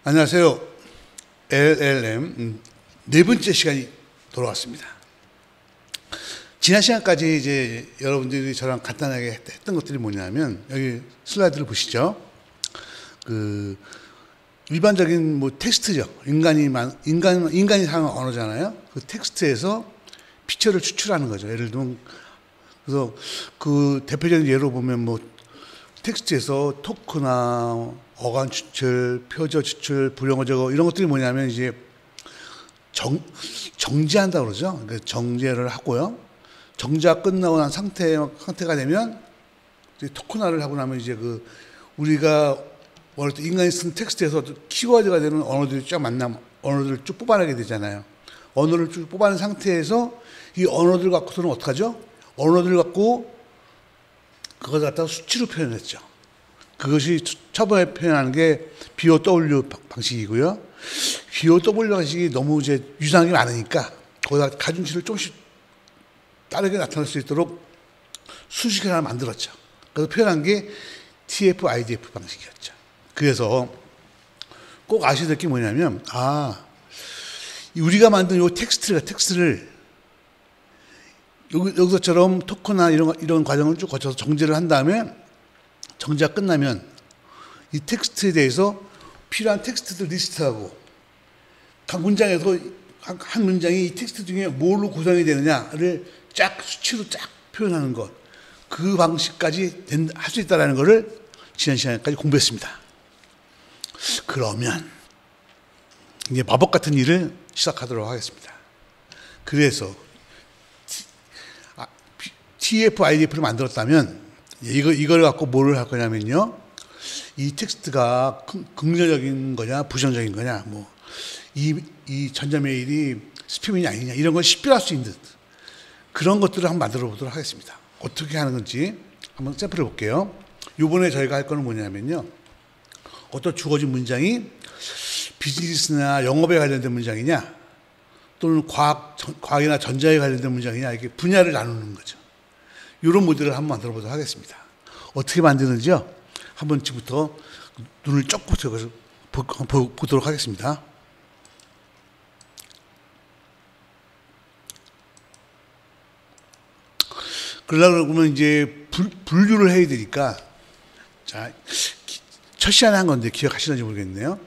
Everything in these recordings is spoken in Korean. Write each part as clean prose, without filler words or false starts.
안녕하세요. LLM 네 번째 시간이 돌아왔습니다. 지난 시간까지 이제 여러분들이 저랑 간단하게 했던 것들이 뭐냐면, 여기 슬라이드를 보시죠. 일반적인 뭐 텍스트죠. 인간이 사용하는 언어잖아요. 그 텍스트에서 피처를 추출하는 거죠. 예를 들면, 그래서 그 대표적인 예로 보면 뭐 텍스트에서 토크나 어감 추출, 표저 추출, 불용어 저거 이런 것들이 뭐냐면 이제 정제한다 그러죠. 그러니까 정제를 하고요. 정제가 끝나고 난 상태가 되면 이제 토크나를 하고 나면 이제 그 우리가 원래 인간이 쓴 텍스트에서 키워드가 되는 언어들이 쫙 언어들을 쭉 뽑아내게 되잖아요. 언어를 쭉 뽑아낸 상태에서 이 언어들 갖고서는 어떡하죠? 언어들 갖고 그걸 갖다가 수치로 표현했죠. 그것이 처음에 표현하는 게 BOW 방식이고요. BOW 방식이 너무 이제 유사한 게 많으니까 거기다 가중치를 조금씩 다르게 나타날 수 있도록 수식을 하나 만들었죠. 그래서 표현한 게 TF, IDF 방식이었죠. 그래서 꼭 아셔야 될 게 뭐냐면, 우리가 만든 이 텍스트를 여기서처럼 토크나 이런 과정을 쭉 거쳐서 정제를 한 다음에 정제가 끝나면 이 텍스트에 대해서 필요한 텍스트들 리스트하고 각 문장에서 한 문장이 이 텍스트 중에 뭘로 구성이 되느냐를 쫙 수치로 쫙 표현하는 것, 그 방식까지 할 수 있다는 것을 지난 시간까지 공부했습니다. 그러면 이제 마법 같은 일을 시작하도록 하겠습니다. 그래서 TF, IDF를 만들었다면 이걸 갖고 뭐를 할 거냐면요, 이 텍스트가 긍정적인 거냐 부정적인 거냐, 뭐 이 전자메일이 스팸이냐 아니냐 이런 걸 식별할 수 있는 그런 것들을 한번 만들어 보도록 하겠습니다. 어떻게 하는 건지 한번 샘플해 볼게요. 이번에 저희가 할 거는 뭐냐면요, 어떤 주어진 문장이 비즈니스나 영업에 관련된 문장이냐 또는 과학이나 전자에 관련된 문장이냐, 이렇게 분야를 나누는 거죠. 이런 모델을 한번 만들어 보도록 하겠습니다. 어떻게 만드는지요? 한번 지금부터 눈을 쩍 보도록 하겠습니다. 그러면 이제 분류를 해야 되니까, 자, 첫 시간에 한 건데 기억하시는지 모르겠네요.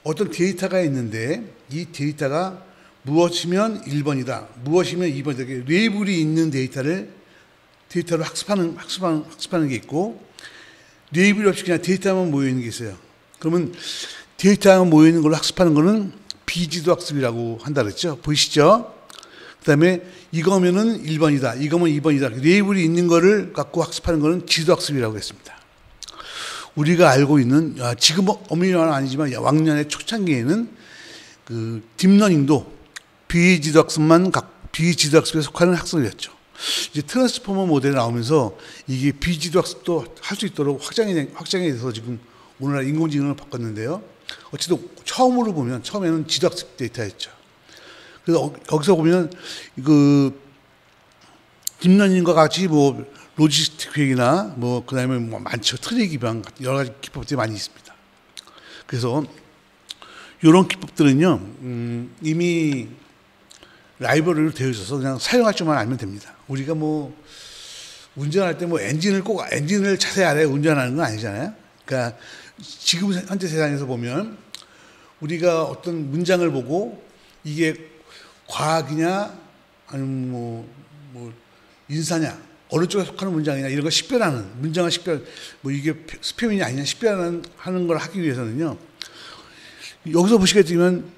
어떤 데이터가 있는데 이 데이터가 무엇이면 1번이다, 무엇이면 2번이다, 이렇게 레이블이 있는 데이터를 학습하는 게 있고, 레이블이 없이 그냥 데이터만 모여 있는 게 있어요. 그러면 데이터만 모여 있는 걸로 학습하는 거는 비지도 학습이라고 한다 그랬죠. 보이시죠? 그다음에 이거면은 1번이다, 이거면 2번이다, 레이블이 있는 거를 갖고 학습하는 거는 지도 학습이라고 했습니다. 우리가 알고 있는, 지금 엄밀히는 아니지만 왕년의 초창기에는 그 딥러닝도 비지도 학습에 속하는 학습이었죠. 이제 트랜스포머 모델이 나오면서 이게 비지도 학습도 할 수 있도록 확장이 돼서 지금 오늘날 인공지능을 바꿨는데요. 어쨌든 처음에는 지도 학습 데이터였죠. 그래서 거기서 보면 그 딥러닝과 같이 뭐 로지스틱 회계나 뭐 그다음에 뭐 많죠. 트리 기반 여러 가지 기법들이 많이 있습니다. 그래서 이런 기법들은요, 이미 라이브러리로 되어 있어서 그냥 사용할 줄만 알면 됩니다. 우리가 뭐 운전할 때 뭐 엔진을 자세히 알아야 운전하는 건 아니잖아요. 그러니까 지금 현재 세상에서 보면 우리가 어떤 문장을 보고 이게 과학이냐 아니면 뭐 인사냐, 어느 쪽에 속하는 문장이냐 이런 걸 식별하는, 문장을 뭐 이게 스팸이냐 아니냐 하는 걸 하기 위해서는요, 여기서 보시게 되면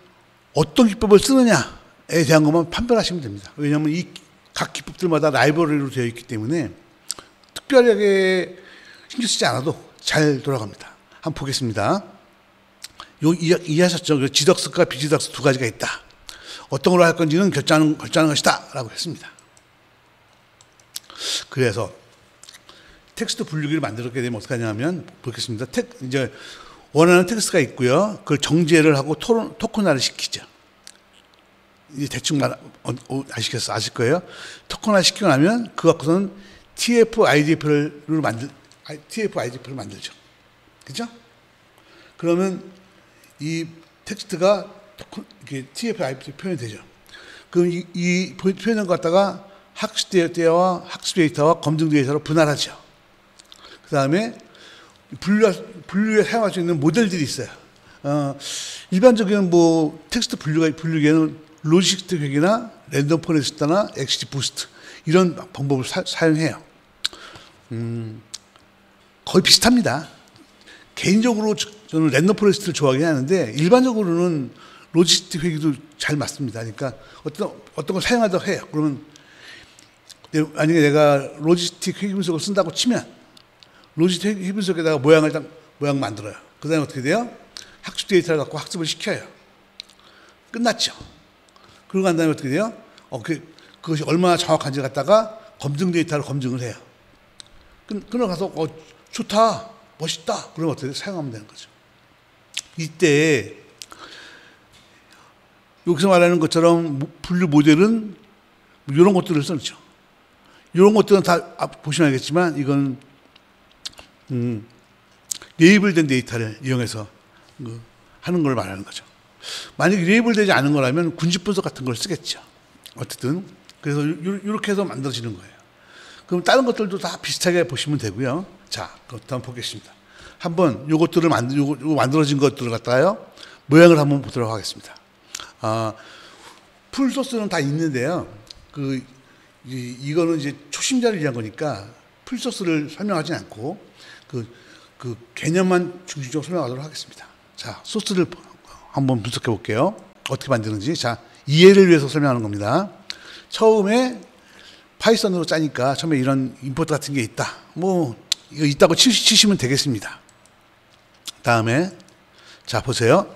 어떤 기법을 쓰느냐에 대한 것만 판별하시면 됩니다. 왜냐하면 이 각 기법들마다 라이브러리로 되어 있기 때문에 특별하게 신경 쓰지 않아도 잘 돌아갑니다. 한번 보겠습니다. 이해하셨죠? 지덕스과 비지덕스 두 가지가 있다. 어떤 걸로 할 건지는 결정하는 것이다 라고 했습니다. 그래서 텍스트 분류기를 만들게 되면 어떻게 하냐면, 보겠습니다. 이제 원하는 텍스트가 있고요. 그걸 정제를 하고 토큰화를 시키죠. 이제 대충 아실 거예요. 토큰화 시키고 나면 그 갖고서는 TF, IDF를 만들죠. 그죠? 그러면 이 텍스트가 이렇게 TF-IDF 표현이 되죠. 그럼 이 표현을 갖다가 학습 데이터와 검증 데이터로 분할하죠. 그 다음에 분류에 사용할 수 있는 모델들이 있어요. 일반적인 뭐 텍스트 분류기에는 로지스틱 회계나 랜덤 포레스트나 엑시트 부스트 이런 방법을 사용해요. 거의 비슷합니다. 개인적으로 저는 랜덤 포레스트를 좋아하긴 하는데 일반적으로는 로지스틱 회계도 잘 맞습니다. 그러니까 어떤 걸 사용하도록 해요. 그러면 만약에 내가 로지스틱 회계 분석을 쓴다고 치면 로지스틱 회계 분석에다가 모양 만들어요. 그 다음에 어떻게 돼요? 학습 데이터를 갖고 학습을 시켜요. 끝났죠. 그러고 난 다음에 어떻게 돼요? 그것이 얼마나 정확한지 갖다가 검증 데이터를 검증을 해요. 그러고 가서 좋다, 멋있다. 그러면 어떻게 돼요? 사용하면 되는 거죠. 이때 여기서 말하는 것처럼 분류 모델은 이런 것들을 쓰죠. 이런 것들은 다 보시면 알겠지만 이건 레이블된 데이터를 이용해서 하는 걸 말하는 거죠. 만약에 레이블되지 않은 거라면 군집 분석 같은 걸 쓰겠죠. 어쨌든 그래서 이렇게 해서 만들어지는 거예요. 그럼 다른 것들도 다 비슷하게 보시면 되고요. 자, 그것도 한번 보겠습니다. 한번 요것들을 만들어진 것들을 갖다가요 모양을 한번 보도록 하겠습니다. 풀 소스는 다 있는데요. 이거는 이제 초심자를 위한 거니까 풀 소스를 설명하지 않고 그 개념만 중심적으로 설명하도록 하겠습니다. 자, 소스를 한번 분석해 볼게요. 어떻게 만드는지. 자, 이해를 위해서 설명하는 겁니다. 처음에 파이썬으로 짜니까 처음에 이런 임포트 같은 게 있다. 뭐 이거 있다고 치시면 되겠습니다. 다음에 자 보세요.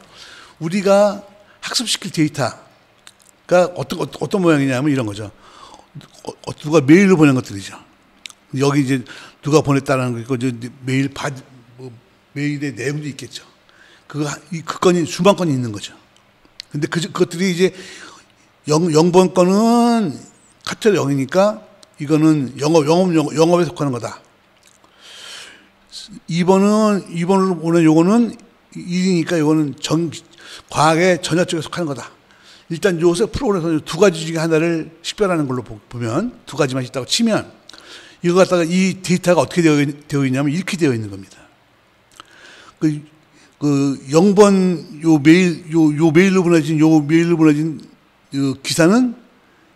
우리가 학습시킬 데이터가 어떤 모양이냐면 이런 거죠. 누가 메일로 보낸 것들이죠. 여기 이제 누가 보냈다는 거 있고 메일의 내용도 있겠죠. 그 건이 수만 건이 있는 거죠. 근데 그것들이 이제 0번 건은 카테고리 0이니까 이거는 영업에 속하는 거다. 2번으로 보낸 요거는 1이니까 요거는 과학의 전혀 쪽에 속하는 거다. 일단 요새 프로그램에서 두 가지 중에 하나를 식별하는 걸로 보면 두 가지만 있다고 치면 이거 갖다가 이 데이터가 어떻게 되어 있냐면 이렇게 되어 있는 겁니다. 그 0번 요 메일로 보내진 기사는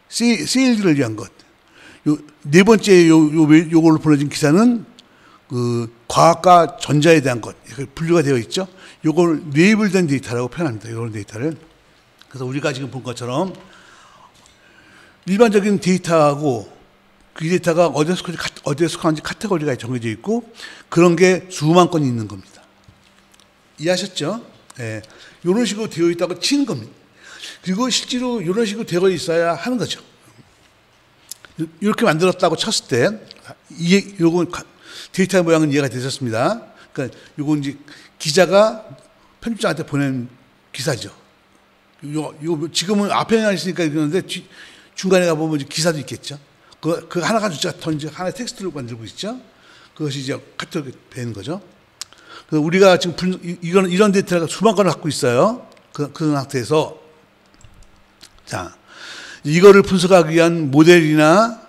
세일즈를 위한 것. 네 번째 요걸로 보내진 기사는 과학과 전자에 대한 것. 분류가 되어 있죠. 요걸 레이블된 데이터라고 표현합니다. 이런 데이터를. 그래서 우리가 지금 본 것처럼 일반적인 데이터하고 그 데이터가 어디에 속하는지 카테고리가 정해져 있고 그런 게 수만 건이 있는 겁니다. 이해하셨죠? 예. 이런 식으로 되어 있다고 치는 겁니다. 그리고 실제로 이런 식으로 되어 있어야 하는 거죠. 이렇게 만들었다고 쳤을 때, 요건 데이터 모양은 이해가 되셨습니다. 그러니까 요건 이제 기자가 편집장한테 보낸 기사죠. 요 지금은 앞에 나 있으니까 그러는데 중간에 가보면 기사도 있겠죠. 그 하나가 하나의 텍스트를 만들고 있죠. 그것이 이제 카테고리 되는 거죠. 그래서 우리가 지금 이런 데이터가 수만 건을 갖고 있어요. 그 상태에서 자 이거를 분석하기 위한 모델이나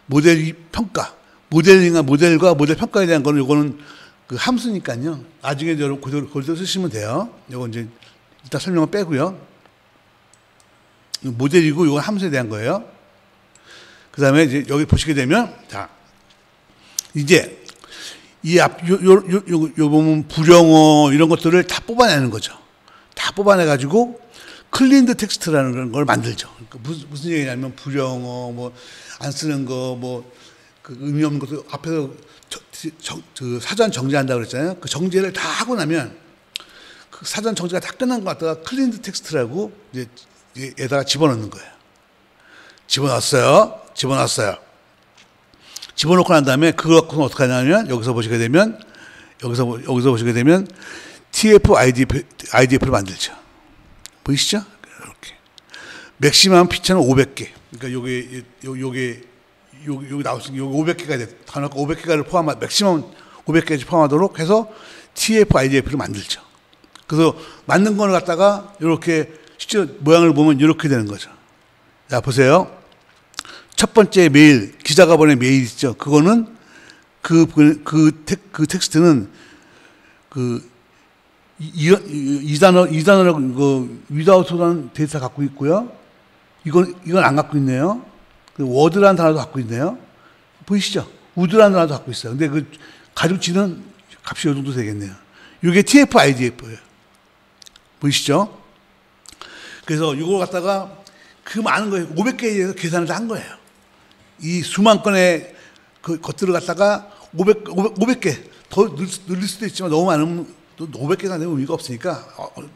모델 평가, 모델과 모델 평가에 대한 거는 요거는 그 함수니까요. 나중에 여러분 그대로 쓰시면 돼요. 요건 이제 일단 설명을 빼고요. 모델이고 요건 함수에 대한 거예요. 그 다음에 이제 여기 보시게 되면 자 이제 요 보면 불영어 이런 것들을 다 뽑아내는 거죠. 다 뽑아내가지고 클린드 텍스트라는 걸 만들죠. 그러니까 무슨 얘기냐면 불영어 뭐 안 쓰는 거 뭐 그 의미 없는 것도 앞에서 사전 정제한다고 그랬잖아요. 그 정제를 다 하고 나면 그 사전 정제가 다 끝난 것 같다가 클린드 텍스트라고 이제 에다가 집어넣는 거예요. 집어넣었어요. 집어넣고 난 다음에 그거 갖고는 어떻게 하냐면 여기서 보시게 되면 TF-IDF를 만들죠. 보이시죠? 이렇게. 맥시멈 피처는 500개. 그러니까 여기 나오신 게 500개가 돼. 단어가 500개가를 맥시멈 500개까지 포함하도록 해서 TF-IDF를 만들죠. 그래서 만든 거를 갖다가 이렇게 실제 모양을 보면 이렇게 되는 거죠. 자, 보세요. 첫 번째 메일, 기자가 보낸 메일 있죠. 그거는 그 텍스트는 이 단어라고 without라는 데이터 갖고 있고요. 이건 안 갖고 있네요. 워드라는 단어도 갖고 있네요. 보이시죠? would라는 단어도 갖고 있어요. 근데 그 가중치는 값이 이 정도 되겠네요. 이게 TF-IDF예요. 보이시죠? 그래서 이걸 갖다가 그 많은 거에 500개에 대해서 계산을 다 한 거예요. 이 수만 건의 그 것들을 갖다가 500개 더 늘릴 수도 있지만 너무 많으면 또 500개가 되면 의미가 없으니까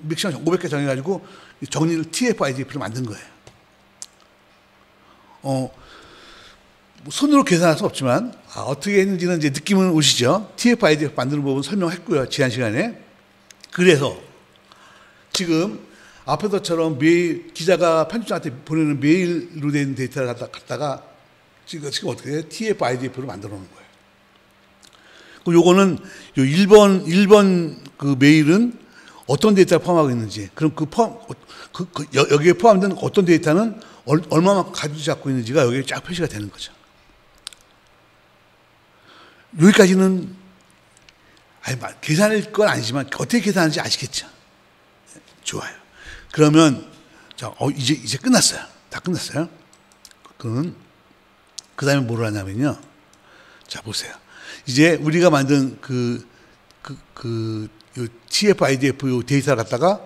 맥시멈 500개 정해가지고 정리를 TF-IDF를 만든 거예요. 손으로 계산할 수 없지만 어떻게 했는지는 이제 느낌은 오시죠. TF-IDF 만드는 법은 설명했고요. 지난 시간에. 그래서 지금 앞에서처럼 메일, 기자가 편집장한테 보내는 메일로 된 데이터를 갖다가 지금 어떻게 해요? TF-IDF로 만들어 놓은 거예요. 그럼 요거는 요 1번 그 메일은 어떤 데이터를 포함하고 있는지, 그럼 여기에 포함된 어떤 데이터는 얼마만큼 가지고 잡고 있는지가 여기에 쫙 표시가 되는 거죠. 여기까지는 계산일 건 아니지만 어떻게 계산하는지 아시겠죠? 좋아요. 그러면 자, 이제 끝났어요. 다 끝났어요. 그러면 그 다음에 뭘 하냐면요. 자, 보세요. 이제 우리가 만든 요 TF-IDF 요 데이터를 갖다가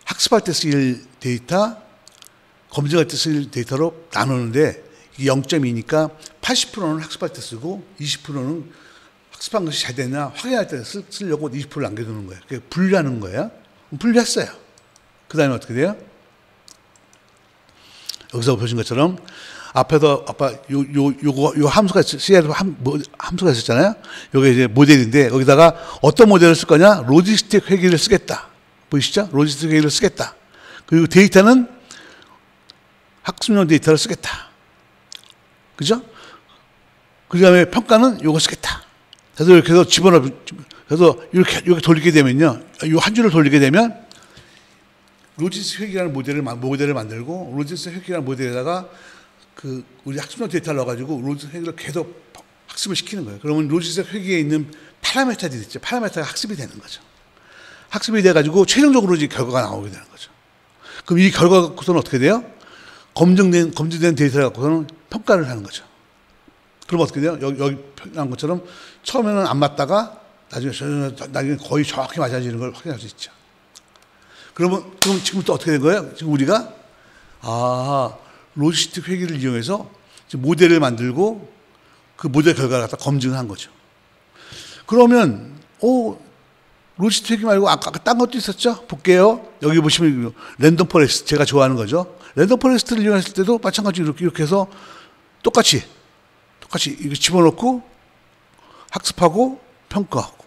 학습할 때 쓰일 데이터, 검증할 때 쓰일 데이터로 나누는데 이게 0.2니까 80%는 학습할 때 쓰고 20%는 학습한 것이 잘 됐나 확인할 때 쓰려고 20%를 남겨두는 거예요. 그게 분리하는 거예요. 분리했어요. 그 다음에 어떻게 돼요? 여기서 보신 것처럼 앞에서 요 함수가 함수가 있었잖아요. 요게 이제 모델인데 여기다가 어떤 모델을 쓸 거냐? 로지스틱 회계를 쓰겠다. 보이시죠? 로지스틱 회계를 쓰겠다. 그리고 데이터는 학습용 데이터를 쓰겠다. 그죠? 그 다음에 평가는 요거 쓰겠다. 그래서 이렇게 해서 그래서 이렇게 돌리게 되면요. 요 한 줄을 돌리게 되면 로지스틱 회계라는 모델을 만들고 로지스틱 회계라는 모델에다가 우리 학습용 데이터를 넣어가지고 로지스틱 회계를 계속 학습을 시키는 거예요. 그러면 로지스틱 회계에 있는 파라미터들이 있죠. 파라미터가 학습이 되는 거죠. 학습이 돼가지고 최종적으로 이제 결과가 나오게 되는 거죠. 그럼 이 결과 갖고서는 어떻게 돼요? 검증된 데이터를 갖고서는 평가를 하는 거죠. 그럼 어떻게 돼요? 여기 표현한 것처럼 처음에는 안 맞다가 나중에 거의 정확히 맞아지는 걸 확인할 수 있죠. 그럼 지금 또 어떻게 된 거예요? 지금 우리가 로지스틱 회계를 이용해서 모델을 만들고 그 모델 결과를 갖다 검증을 한 거죠. 그러면 로지스틱 회계 말고 아까 딴 것도 있었죠? 볼게요. 여기 보시면 랜덤 포레스트 제가 좋아하는 거죠. 랜덤 포레스트를 이용했을 때도 마찬가지로 이렇게 해서 똑같이 이거 집어넣고 학습하고 평가하고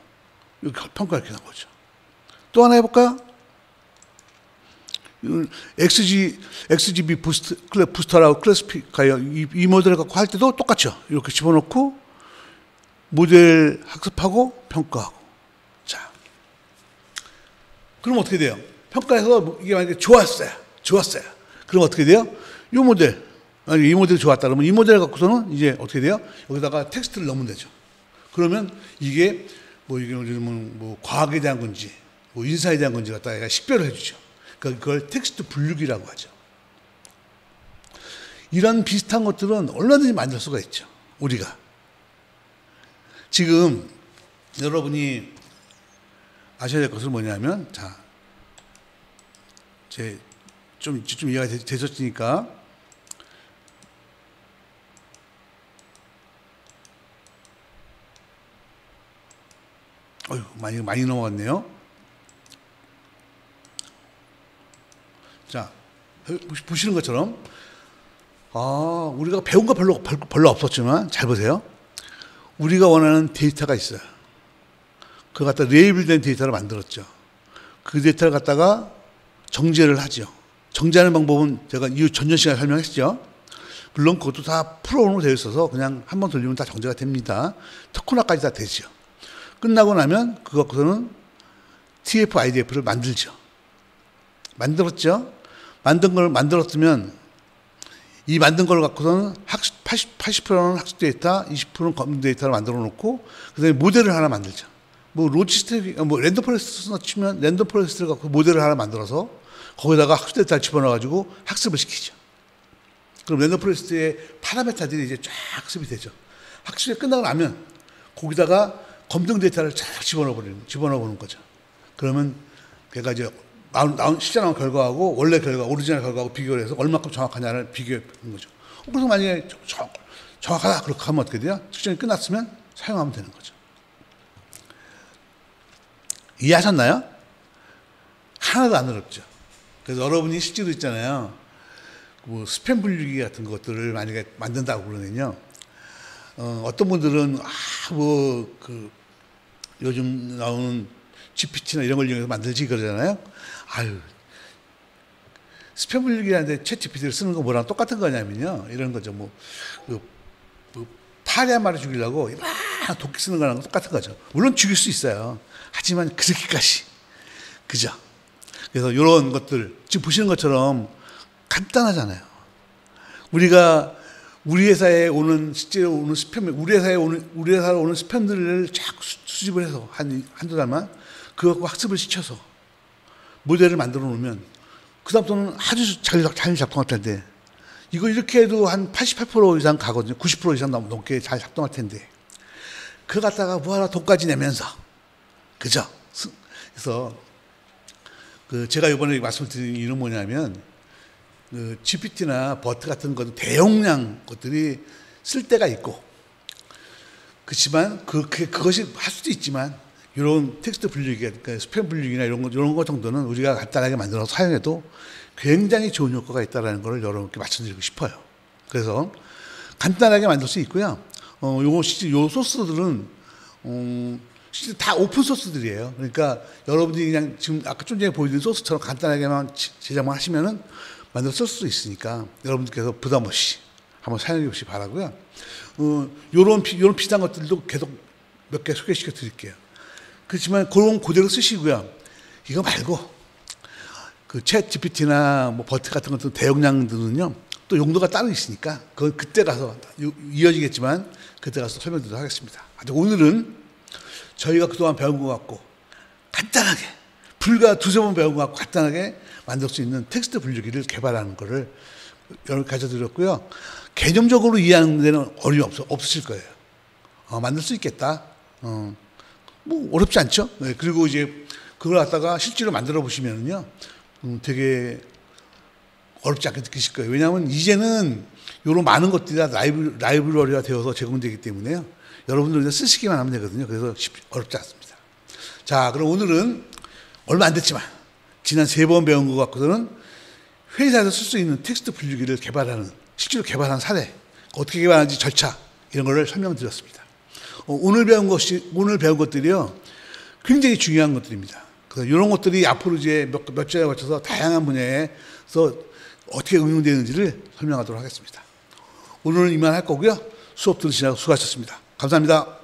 이렇게 평가 이렇게 나온 거죠. 또 하나 해볼까요? XGB 부스터라고 클래스피카이어 이 모델을 갖고 할 때도 똑같죠. 이렇게 집어넣고 모델 학습하고 평가하고. 자, 그럼 어떻게 돼요? 평가해서 이게 만약에 좋았어요. 그럼 어떻게 돼요? 이 모델, 만약에 이 모델이 좋았다 그러면 이 모델을 갖고서는 이제 어떻게 돼요? 여기다가 텍스트를 넣으면 되죠. 그러면 이게 뭐 과학에 대한 건지 뭐 인사에 대한 건지 갖다가 식별을 해주죠. 그걸 텍스트 분류기라고 하죠. 이런 비슷한 것들은 얼마든지 만들 수가 있죠. 우리가. 지금 여러분이 아셔야 될 것은 뭐냐면, 자, 좀 이해가 되셨으니까, 많이 넘어갔네요. 자, 보시는 것처럼, 우리가 배운 거 별로 없었지만, 잘 보세요. 우리가 원하는 데이터가 있어요. 그걸 갖다 레이블된 데이터를 만들었죠. 그 데이터를 갖다가 정제를 하죠. 정제하는 방법은 제가 이 전전 시간에 설명했죠. 물론 그것도 다 프로그램으로 되어 있어서 그냥 한번 돌리면 다 정제가 됩니다. 특훈화까지 다 되죠. 끝나고 나면 그것부터는 TF IDF를 만들죠. 만들었죠. 만들었으면 이 만든 걸 갖고서는 80%는 학습 데이터, 20%는 검증 데이터를 만들어 놓고 그다음에 모델을 하나 만들죠. 뭐 로지스틱, 뭐 랜덤 포레스트 치면 랜덤 포레스트를 갖고 모델을 하나 만들어서 거기다가 학습 데이터를 집어넣어가지고 학습을 시키죠. 그럼 랜덤 포레스트의 파라메타들이 이제 쫙 학습이 되죠. 학습이 끝나고 나면 거기다가 검증 데이터를 쫙 집어넣어보는 거죠. 그러면 걔가 이제 실제 나온 결과하고 원래 결과, 오리지널 결과하고 비교를 해서 얼마큼 정확하냐를 비교해 보는 거죠. 그래서 만약에 정확하다 그렇게 하면 어떻게 돼요? 측정이 끝났으면 사용하면 되는 거죠. 이해하셨나요? 하나도 안 어렵죠. 그래서 여러분이 실제로 있잖아요. 뭐 스팸 분류기 같은 것들을 만약에 만든다고 그러면요. 어떤 분들은 요즘 나오는 GPT나 이런 걸 이용해서 만들지 그러잖아요. 아유, 스팸 분류기라는데 챗 GPT를 쓰는 거 뭐랑 똑같은 거냐면요. 이런 거죠. 파리 한 마리 죽이려고 막 도끼 쓰는 거랑 똑같은 거죠. 물론 죽일 수 있어요. 하지만 그렇게까지. 그죠? 그래서 이런 것들, 지금 보시는 것처럼 간단하잖아요. 우리가 우리 회사에 오는, 실제로 오는 스팸, 우리 회사에 오는 스팸들을 쫙 수집을 해서 한두 달만 그거 학습을 시켜서 모델을 만들어 놓으면 그다음부터는 아주 잘 작동할 텐데 이거 이렇게 해도 한 88% 이상 가거든요. 90% 이상 넘게 잘 작동할 텐데 그거 갖다가 뭐하러 돈까지 내면서 그죠? 그래서 제가 이번에 말씀드린 이유는 뭐냐면 GPT나 버트 같은 것 대용량 것들이 쓸 때가 있고 그렇지만 그것이 할 수도 있지만 이런 텍스트 분류기, 그러니까 스팸 분류기나 이런 거 정도는 우리가 간단하게 만들어서 사용해도 굉장히 좋은 효과가 있다는 걸 여러분께 말씀드리고 싶어요. 그래서 간단하게 만들 수 있고요. 요 소스들은 실제 다 오픈 소스들이에요. 그러니까 여러분들이 그냥 지금 아까 좀 전에 보여드린 소스처럼 간단하게만 제작만 하시면은 만들어 쓸 수 있으니까 여러분들께서 부담 없이 한번 사용해 보시기 바라고요. 요런 비슷한 것들도 계속 몇 개 소개시켜 드릴게요. 그렇지만 그대로 쓰시고요. 이거 말고 그 챗 GPT나 뭐 버트 같은 것들 대용량들은요 또 용도가 따로 있으니까 그건 그때 가서 이어지겠지만 그때 가서 설명드리도록 하겠습니다. 오늘은 저희가 그동안 배운 것 같고 간단하게 불과 두세 번 배운 것 같고 간단하게 만들 수 있는 텍스트 분류기를 개발하는 거를 여러분 가르쳐드렸고요. 개념적으로 이해하는 데는 어려움이 없으실 거예요. 만들 수 있겠다. 뭐 어렵지 않죠. 네, 그리고 이제 그걸 갖다가 실제로 만들어 보시면은요, 되게 어렵지 않게 느끼실 거예요. 왜냐하면 이제는 이런 많은 것들이 다 라이브러리가 되어서 제공되기 때문에요. 여러분들 쓰시기만 하면 되거든요. 그래서 어렵지 않습니다. 자, 그럼 오늘은 얼마 안 됐지만 지난 3번 배운 것 갖고서는 회사에서 쓸 수 있는 텍스트 분류기를 실제로 개발한 사례, 어떻게 개발하는지 절차 이런 거를 설명드렸습니다. 오늘 배운 것들이요 굉장히 중요한 것들입니다. 그래서 이런 것들이 앞으로 이제 몇 주에 걸쳐서 다양한 분야에서 어떻게 응용되는지를 설명하도록 하겠습니다. 오늘은 이만 할 거고요. 수업 들으시느라고 수고하셨습니다. 감사합니다.